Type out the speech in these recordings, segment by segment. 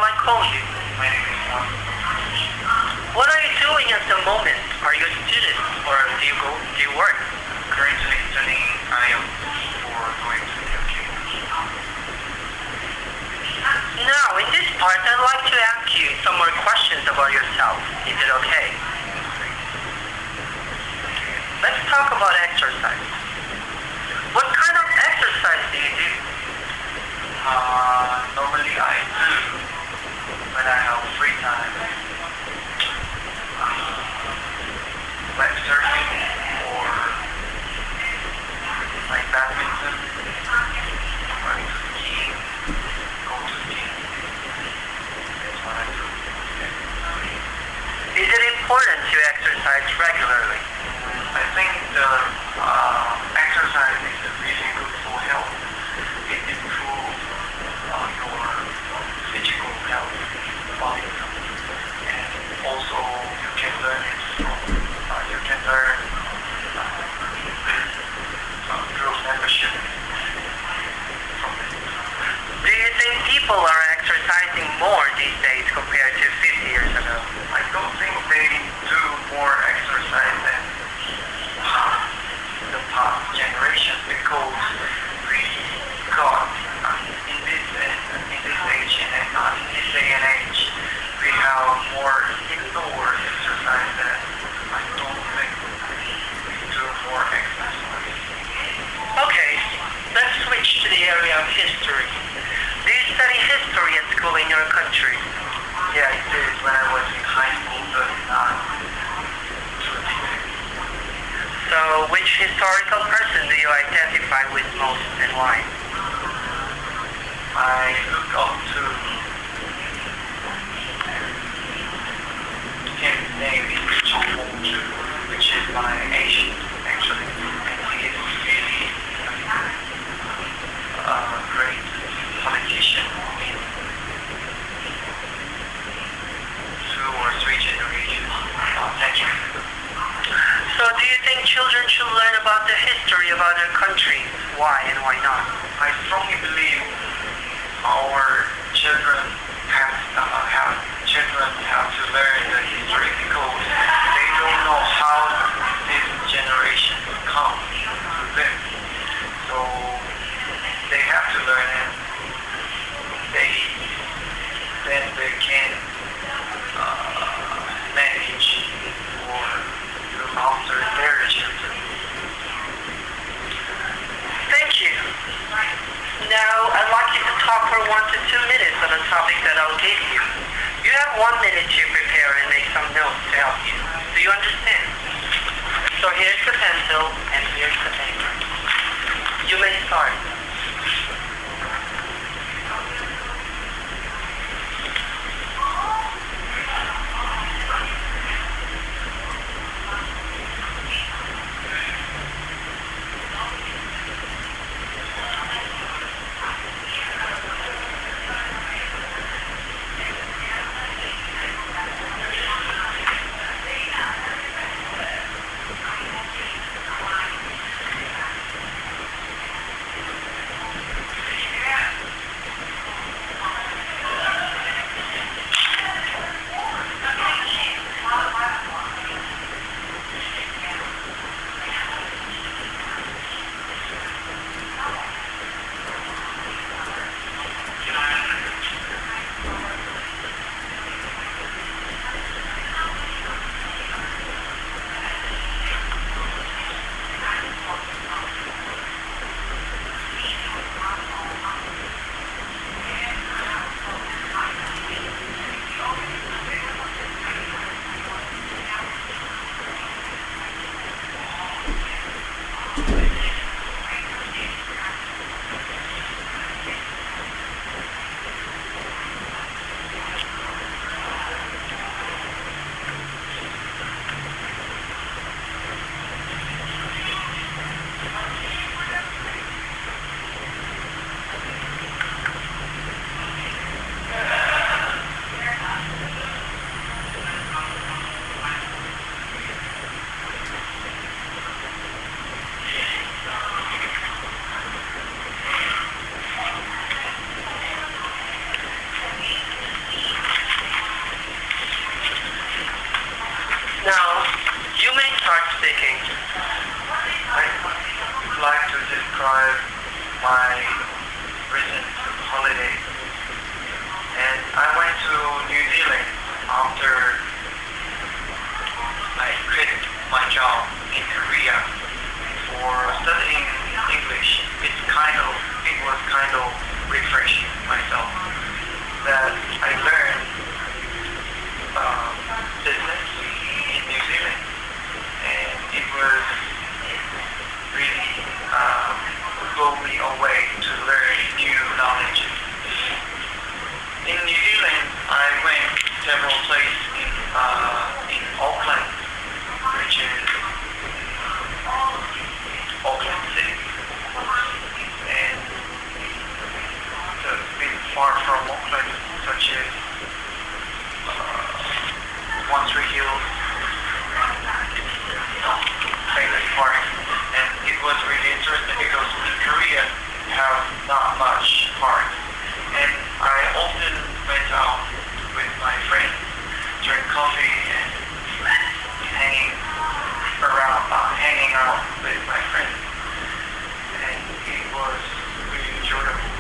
shall I call you? My name is Juan. What are you doing at the moment? Are you a student or do you work? Currently studying IELTS for going to the UK. Now, in this part, I'd like to ask you some more questions about yourself. Is it okay? Let's talk about exercise. What kind of exercise do you do? Normally I do when I have free time. Like surfing or like badminton, running to skiing, go to skiing. That's what I do. Is it important to exercise regularly? I think the exercise is really good for health. It improves your physical health, body health, and also you can learn it from group membership from it. Do you think people are exercising more these days compared to 50 years ago? I don't think they do more exercise than the past generation because we got in this age and in this day and age we have more indoor exercise that I don't think we do more exercise. Okay, let's switch to the area of history. Do you study history at school in your country? Yeah, I did when I was in high school, but not too deep. So, which historical person do you identify with most and why? I look up to his name is Chong Hongzhi, which is my agent actually, and he is really a great politician in 2 or 3 generations. Thank you. So, do you think children should learn about the history of other countries? Why and why not? I strongly believe our children have to learn the history because they don't know how this generation come to them. So they have to learn it. Then they can manage or look after their children. Thank you. Now, I'd like you to talk for 1 to 2 minutes on a topic that I'll give you. You have 1 minute to prepare and make some notes to help you. Do you understand? So here's the pencil and here's the paper. You may start. my job in Korea for studying English, it was kind of refreshing myself that I learned business in New Zealand, and it was really blow me away to learn new knowledge. In New Zealand, I went several places in Auckland, which is Auckland City, and a bit far from Auckland, such as One Tree Hill, Famous Park, and it was really interesting because in Korea we have not much park, and I often went out with my friends, drink coffee, and hanging out with my friends, and it was really enjoyable.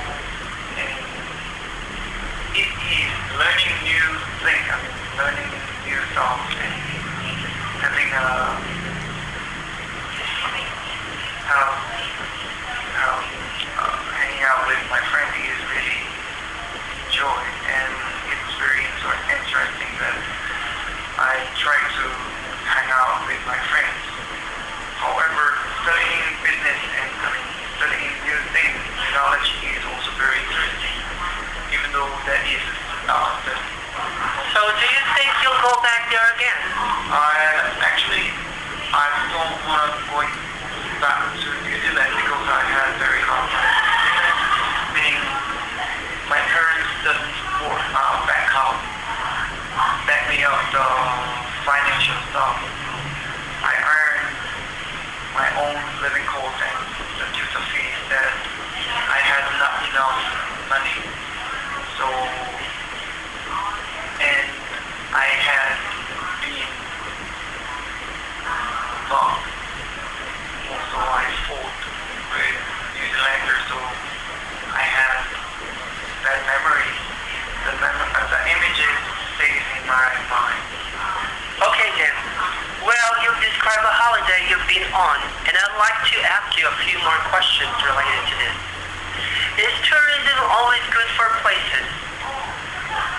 And it is learning new things, learning new stuff, and having hanging out with my friends is really joy, and it's very interesting that I try to hang out with my friends. However, studying business and studying new things, knowledge is also very interesting, even though that is not the. So do you think you'll go back there again? I don't want to go back to New Zealand because I had very hard time. Meaning, my parents doesn't support back me up the financial stuff. I earn my own living cost and the tutor fees that I had not enough money. So, and I had been locked. Also, I fought with New Zealanders, so I had bad memories. The images stays in my mind. Okay then. Well, you describe a holiday you've been on, and I'd like to ask you a few more questions related to this. Is tourism always good for places?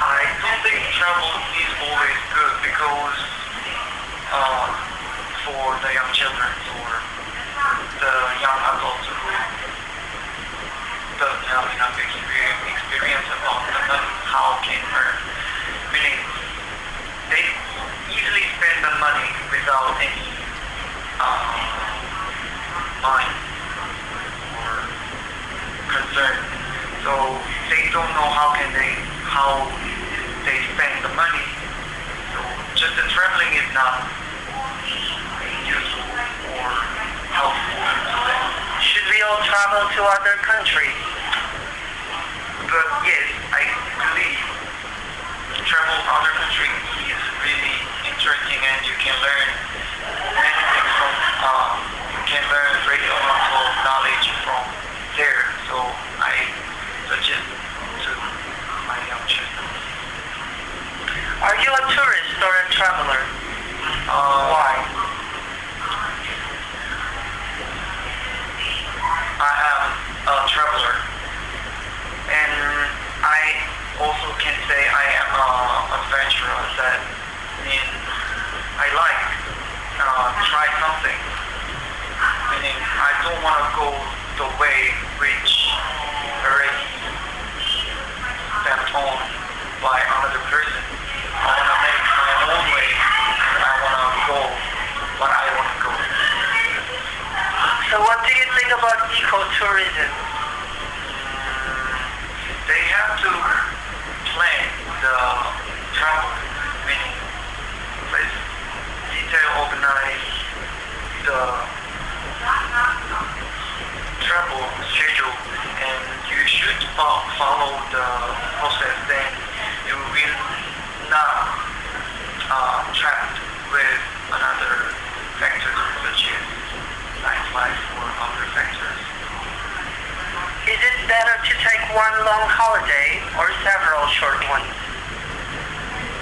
I don't think travel is always good because for the young children or the young adults who doesn't have enough experience about how can earn, meaning they easily spend the money without any mind or concern. So they don't know how they spend the money. So just the traveling is not useful or helpful to them. Should we all travel to other countries? But yes, I believe travel to other countries is really interesting, and you can learn many things from. You can learn great amount of knowledge from there. So I suggest to my young children. Are you a tourist or a traveler? Why? I am a traveler, and I also can say I am an adventurer. That means I like try something. Meaning I don't want to go the way which already stepped on by another person. I want to make my own way, and I want to go what I want to go. So what do you think about ecotourism? They have to plan the travel, meaning let's organize the travel schedule, and you should follow the process. Then you will not trapped with another factors such as nightlife or other factors. Is it better to take one long holiday or several short ones?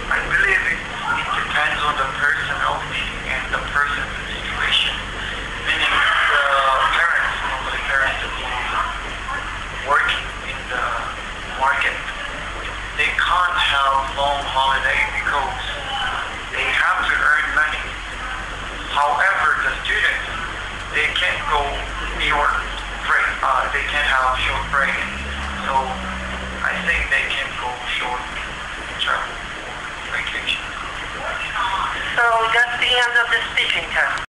I believe it depends on the personality and the person go short break. They can have short break. So I think they can go short travel vacation. So that's the end of the speaking test.